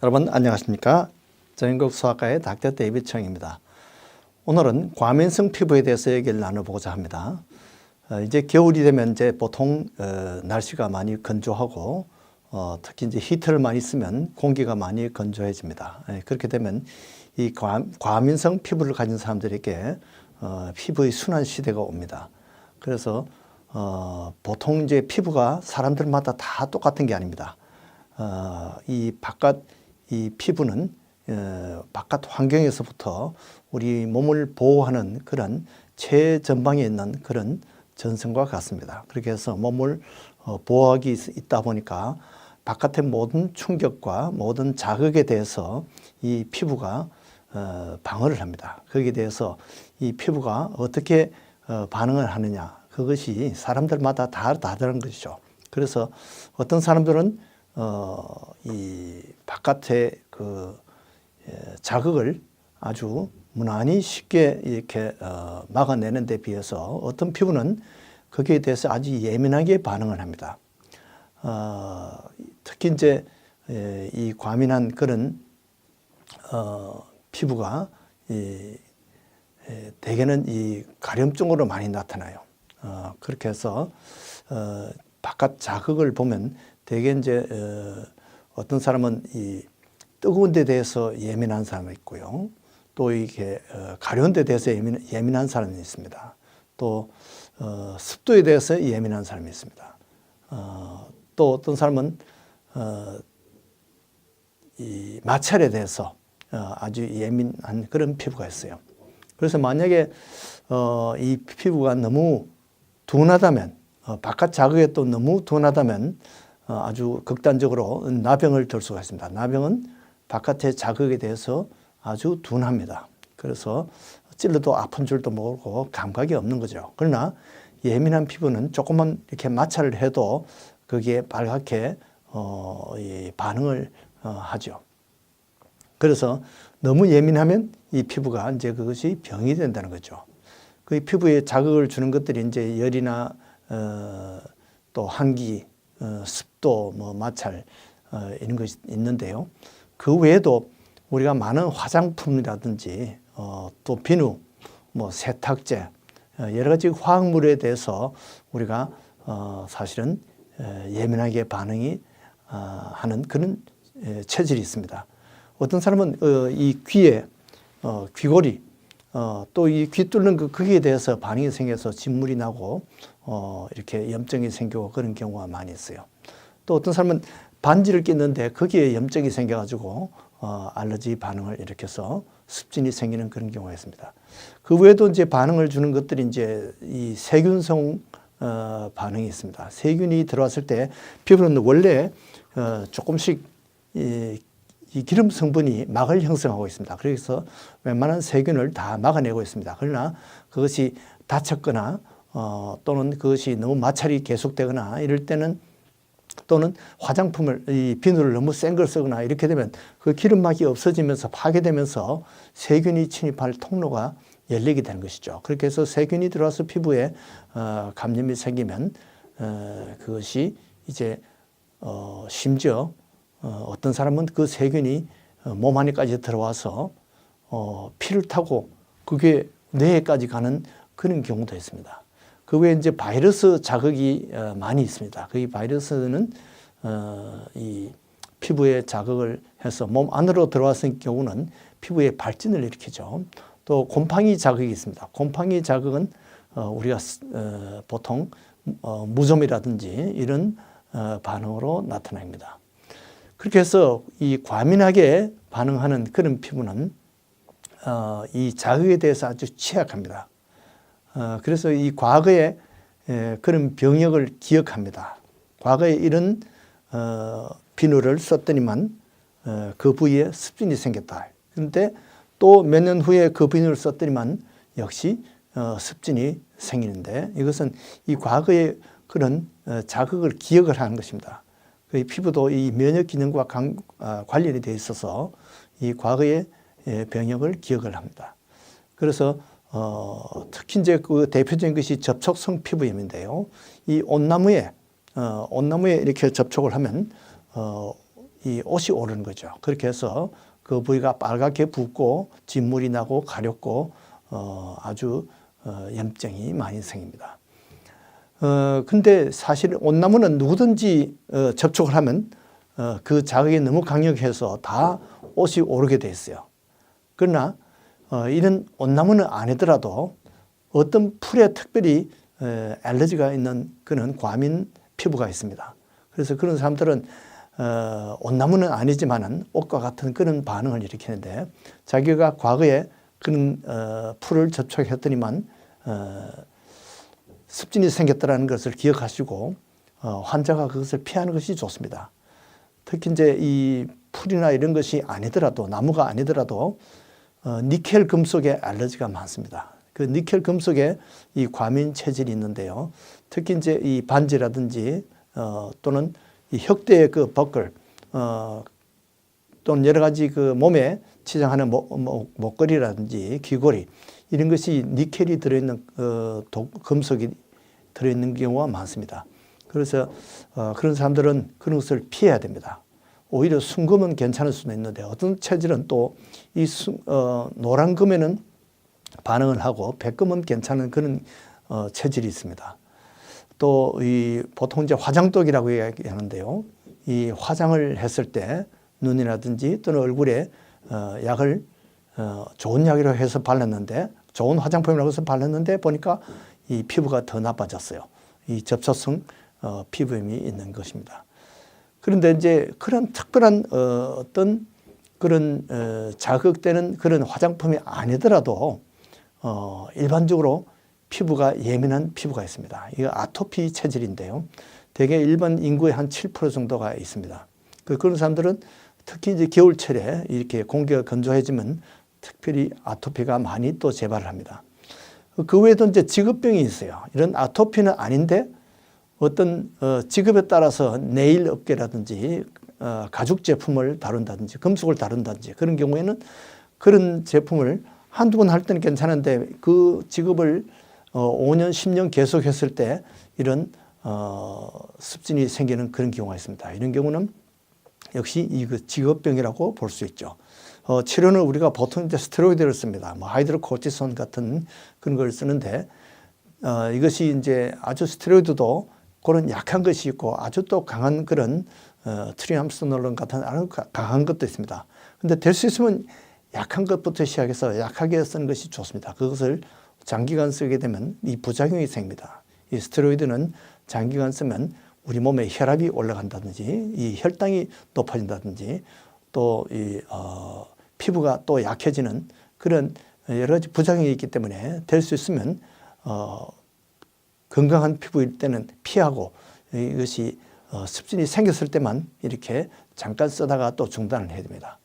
여러분 안녕하십니까? 전인국 수학과의 닥터 데이비드 청입니다. 오늘은 과민성 피부에 대해서 얘기를 나눠보고자 합니다. 이제 겨울이 되면 이제 보통 날씨가 많이 건조하고 특히 이제 히터를 많이 쓰면 공기가 많이 건조해집니다. 그렇게 되면 이 과민성 피부를 가진 사람들에게 피부의 순환 시대가 옵니다. 그래서 보통 이제 피부가 사람들마다 다 똑같은 게 아닙니다. 이 피부는 바깥 환경에서부터 우리 몸을 보호하는 그런 최전방에 있는 그런 전선과 같습니다. 그렇게 해서 몸을 보호하기 있다 보니까 바깥의 모든 충격과 모든 자극에 대해서 이 피부가 방어를 합니다. 거기에 대해서 이 피부가 어떻게 반응을 하느냐, 그것이 사람들마다 다 다른 것이죠. 그래서 어떤 사람들은 이 바깥의 그 자극을 아주 무난히 쉽게 이렇게 막아내는 데 비해서 어떤 피부는 거기에 대해서 아주 예민하게 반응을 합니다. 특히 이제 이 과민한 그런 피부가 대개는 이 가려움증으로 많이 나타나요. 그렇게 해서 바깥 자극을 보면 대개 이제 어떤 사람은 이 뜨거운 데 대해서 예민한 사람이 있고요. 또 이게 가려운 데 대해서 예민한 사람이 있습니다. 또 습도에 대해서 예민한 사람이 있습니다. 또 어떤 사람은 이 마찰에 대해서 아주 예민한 그런 피부가 있어요. 그래서 만약에 이 피부가 너무 둔하다면 바깥 자극에 또 너무 둔하다면 아주 극단적으로 나병을 들 수가 있습니다. 나병은 바깥의 자극에 대해서 아주 둔합니다. 그래서 찔러도 아픈 줄도 모르고 감각이 없는 거죠. 그러나 예민한 피부는 조금만 이렇게 마찰을 해도 거기에 빨갛게 반응을 하죠. 그래서 너무 예민하면 이 피부가 이제 그것이 병이 된다는 거죠. 그 피부에 자극을 주는 것들이 이제 열이나 또 한기, 습도, 마찰 이런 것이 있는데요. 그 외에도 우리가 많은 화장품이라든지 또 비누, 세탁제 여러 가지 화학물에 대해서 우리가 사실은 예민하게 반응이 하는 그런 체질이 있습니다. 어떤 사람은 이 귀에 귀걸이 또 이 귀 뚫는 거기에 대해서 반응이 생겨서 진물이 나고 이렇게 염증이 생기고 그런 경우가 많이 있어요. 또 어떤 사람은 반지를 끼는데 거기에 염증이 생겨가지고 알러지 반응을 일으켜서 습진이 생기는 그런 경우가 있습니다. 그 외에도 이제 반응을 주는 것들이 이제 이 세균성 반응이 있습니다. 세균이 들어왔을 때 피부는 원래 조금씩 이 기름 성분이 막을 형성하고 있습니다. 그래서 웬만한 세균을 다 막아내고 있습니다. 그러나 그것이 다쳤거나 또는 그것이 너무 마찰이 계속되거나 이럴 때는 또는 화장품을 이 비누를 너무 센 걸 쓰거나 이렇게 되면 그 기름막이 없어지면서 파괴되면서 세균이 침입할 통로가 열리게 되는 것이죠. 그렇게 해서 세균이 들어와서 피부에 감염이 생기면 그것이 이제 심지어 어떤 사람은 그 세균이 몸 안에까지 들어와서 피를 타고 그게 뇌에까지 가는 그런 경우도 있습니다. 그 외에 이제 바이러스 자극이 많이 있습니다. 그 바이러스는 이 피부에 자극을 해서 몸 안으로 들어왔을 경우는 피부에 발진을 일으키죠. 또 곰팡이 자극이 있습니다. 곰팡이 자극은 우리가 보통 무좀이라든지 이런 반응으로 나타납니다. 그렇게 해서 이 과민하게 반응하는 그런 피부는 이 자극에 대해서 아주 취약합니다. 그래서 이 과거의 그런 병역을 기억합니다. 과거에 이런 비누를 썼더니만 그 부위에 습진이 생겼다. 그런데 또 몇 년 후에 그 비누를 썼더니만 역시 습진이 생기는데 이것은 이 과거의 그런 자극을 기억을 하는 것입니다. 그 피부도 이 면역 기능과 관련이 되어 있어서 이 과거의 병역을 기억을 합니다. 그래서 특히 이제 그 대표적인 것이 접촉성 피부염인데요. 이 온나무에 이렇게 접촉을 하면 이 옷이 오르는 거죠. 그렇게 해서 그 부위가 빨갛게 붓고 진물이 나고 가렵고 아주 염증이 많이 생깁니다. 근데 사실 온나무는 누구든지 접촉을 하면 그 자극이 너무 강력해서 다 옷이 오르게 돼 있어요. 그러나 이런 온나무는 아니더라도 어떤 풀에 특별히 알러지가 있는 그런 과민 피부가 있습니다. 그래서 그런 사람들은 온나무는 아니지만은 옷과 같은 그런 반응을 일으키는데 자기가 과거에 그런 풀을 접촉했더니만 습진이 생겼다는 것을 기억하시고 환자가 그것을 피하는 것이 좋습니다. 특히 이제 이 풀이나 이런 것이 아니더라도 나무가 아니더라도 니켈 금속에 알러지가 많습니다. 그 니켈 금속에 이 과민 체질이 있는데요. 특히 이제 이 반지라든지 또는 이 혁대의 그 버클 또는 여러 가지 그 몸에 치장하는 목걸이라든지 귀걸이 이런 것이 니켈이 들어있는 금속이 들어있는 경우가 많습니다. 그래서 그런 사람들은 그런 것을 피해야 됩니다. 오히려 순금은 괜찮을 수도 있는데 어떤 체질은 또 이 노란 금에는 반응을 하고 백금은 괜찮은 그런 체질이 있습니다. 또 이 보통 이제 화장독이라고 이야기하는데요. 이 화장을 했을 때 눈이라든지 또는 얼굴에 약을 좋은 약이라고 해서 발랐는데 좋은 화장품이라고 해서 발랐는데 보니까 이 피부가 더 나빠졌어요. 이 접촉성 피부염이 있는 것입니다. 그런데 이제 그런 특별한 어떤 그런 자극되는 그런 화장품이 아니더라도 일반적으로 피부가 예민한 피부가 있습니다. 이거 아토피 체질인데요. 대개 일반 인구의 한 7% 정도가 있습니다. 그런 사람들은 특히 이제 겨울철에 이렇게 공기가 건조해지면 특별히 아토피가 많이 또 재발을 합니다. 그 외에도 이제 직업병이 있어요. 이런 아토피는 아닌데 어떤 직업에 따라서 네일 업계라든지 가죽 제품을 다룬다든지 금속을 다룬다든지 그런 경우에는 그런 제품을 한두 번 할 때는 괜찮은데 그 직업을 5년, 10년 계속 했을 때 이런 습진이 생기는 그런 경우가 있습니다. 이런 경우는 역시 이 직업병이라고 볼 수 있죠. 치료는 우리가 보통 이제 스테로이드를 씁니다. 뭐 하이드로코르티손 같은 그런 걸 쓰는데 이것이 이제 아주 스테로이드도 그런 약한 것이 있고 아주 또 강한 그런 트리암스놀론 같은 아주 강한 것도 있습니다. 근데 될 수 있으면 약한 것부터 시작해서 약하게 쓰는 것이 좋습니다. 그것을 장기간 쓰게 되면 이 부작용이 생깁니다. 이 스테로이드는 장기간 쓰면 우리 몸에 혈압이 올라간다든지 이 혈당이 높아진다든지 또 이 피부가 또 약해지는 그런 여러 가지 부작용이 있기 때문에 될 수 있으면 건강한 피부일 때는 피하고 이것이 습진이 생겼을 때만 이렇게 잠깐 쓰다가 또 중단을 해야 됩니다.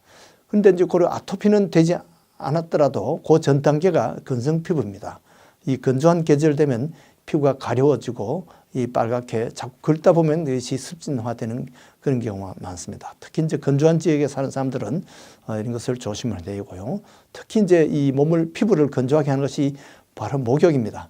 그런데 이제 그 아토피는 되지 않았더라도 그 전 단계가 건성 피부입니다. 이 건조한 계절 되면 피부가 가려워지고 이 빨갛게 자꾸 긁다 보면 이것이 습진화되는 그런 경우가 많습니다. 특히 이제 건조한 지역에 사는 사람들은 이런 것을 조심해야 되고요. 특히 이제 이 몸을 피부를 건조하게 하는 것이 바로 목욕입니다.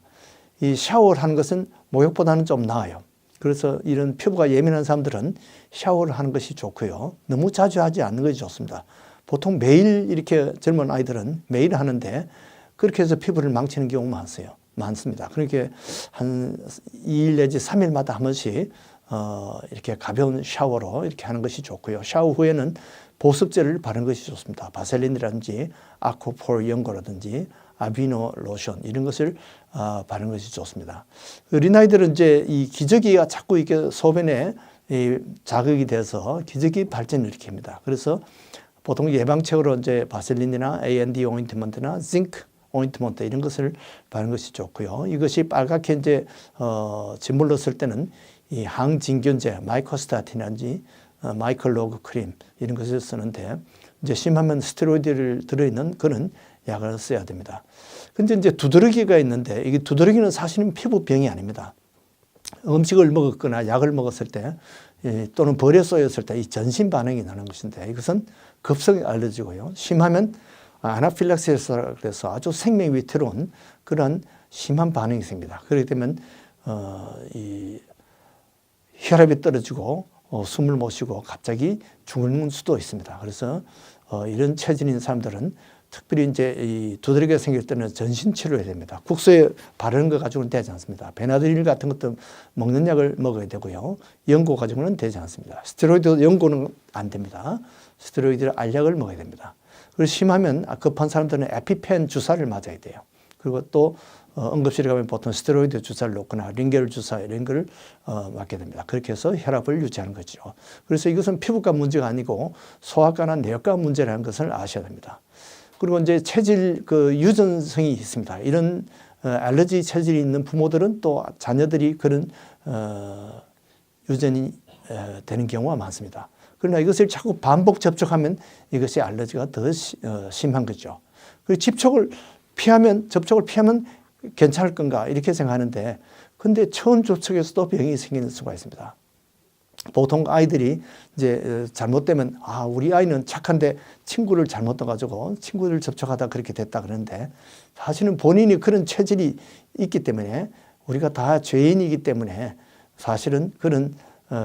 이 샤워를 하는 것은 목욕보다는 좀 나아요. 그래서 이런 피부가 예민한 사람들은 샤워를 하는 것이 좋고요. 너무 자주 하지 않는 것이 좋습니다. 보통 매일 이렇게 젊은 아이들은 매일 하는데 그렇게 해서 피부를 망치는 경우가 많습니다. 그렇게 한 2일 내지 3일마다 한 번씩 이렇게 가벼운 샤워로 이렇게 하는 것이 좋고요. 샤워 후에는 보습제를 바르는 것이 좋습니다. 바셀린이라든지 아쿠포 연고라든지 아비노 로션 이런 것을 바르는 것이 좋습니다. 어린아이들은 이제 이 기저귀가 자꾸 이렇게 소변에 자극이 돼서 기저귀 발진을 일으킵니다. 그래서 보통 예방책으로 이제 바셀린이나 A&D 오인트먼트나 징크 오인트먼트 이런 것을 바르는 것이 좋고요. 이것이 빨갛게 이제 짓물러 쓸 때는 이 항진균제 마이코스타틴이라든지 마이클로그 크림 이런 것을 쓰는데 이제 심하면 스테로이드를 들어있는 그런 약을 써야 됩니다. 근데 이제 두드러기가 있는데 이게 두드러기는 사실은 피부병이 아닙니다. 음식을 먹었거나 약을 먹었을 때 또는 벌에 쏘였을 때 이 전신 반응이 나는 것인데 이것은 급성 알러지고요. 심하면 아나필락시스라 그래서 아주 생명 위태로운 그런 심한 반응이 생깁니다. 그렇기 때문에 이 혈압이 떨어지고 숨을 못 쉬고 갑자기 죽는 수도 있습니다. 그래서 이런 체질인 사람들은 특별히 이제 이 두드러기가 생길 때는 전신 치료해야 됩니다. 국소에 바르는 거 가지고는 되지 않습니다. 베나드릴 같은 것도 먹는 약을 먹어야 되고요. 연고 가지고는 되지 않습니다. 스테로이드 연고는 안 됩니다. 스테로이드 알약을 먹어야 됩니다. 그리고 심하면 급한 사람들은 에피펜 주사를 맞아야 돼요. 그리고 또 응급실에 가면 보통 스테로이드 주사를 놓거나 링겔 주사 이런 걸 맞게 됩니다. 그렇게 해서 혈압을 유지하는 거죠. 그래서 이것은 피부과 문제가 아니고 소아과나 내과 문제라는 것을 아셔야 됩니다. 그리고 이제 체질 유전성이 있습니다. 이런 알러지 체질이 있는 부모들은 또 자녀들이 그런 유전이 되는 경우가 많습니다. 그러나 이것을 자꾸 반복 접촉하면 이것이 알러지가 더 심한 거죠. 그리고 접촉을 피하면 괜찮을 건가 이렇게 생각하는데 근데 처음 접촉에서도 병이 생기는 수가 있습니다. 보통 아이들이 이제 잘못되면 우리 아이는 착한데 친구를 잘못 떠가지고 친구를 접촉하다 그렇게 됐다 그러는데 사실은 본인이 그런 체질이 있기 때문에 우리가 다 죄인이기 때문에 사실은 그런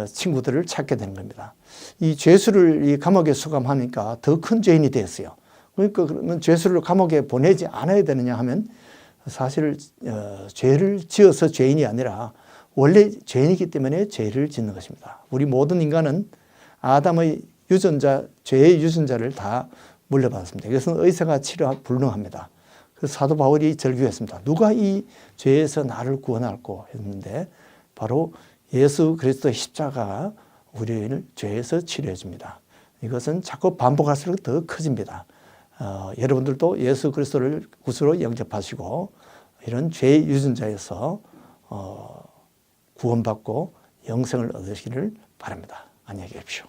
친구들을 찾게 되는 겁니다. 이 죄수를 이 감옥에 수감하니까 더 큰 죄인이 되었어요. 그러니까 그러면 죄수를 감옥에 보내지 않아야 되느냐 하면 사실 죄를 지어서 죄인이 아니라 원래 죄인이기 때문에 죄를 짓는 것입니다. 우리 모든 인간은 아담의 유전자, 죄의 유전자를 다 물려받았습니다. 이것은 의사가 치료 불능합니다. 그래서 사도 바울이 절규했습니다. 누가 이 죄에서 나를 구원할꼬 했는데 바로 예수 그리스도의 십자가가 우리를 죄에서 치료해 줍니다. 이것은 자꾸 반복할수록 더 커집니다. 여러분들도 예수 그리스도를 구주로 영접하시고 이런 죄의 유전자에서 구원받고 영생을 얻으시기를 바랍니다. 안녕히 계십시오.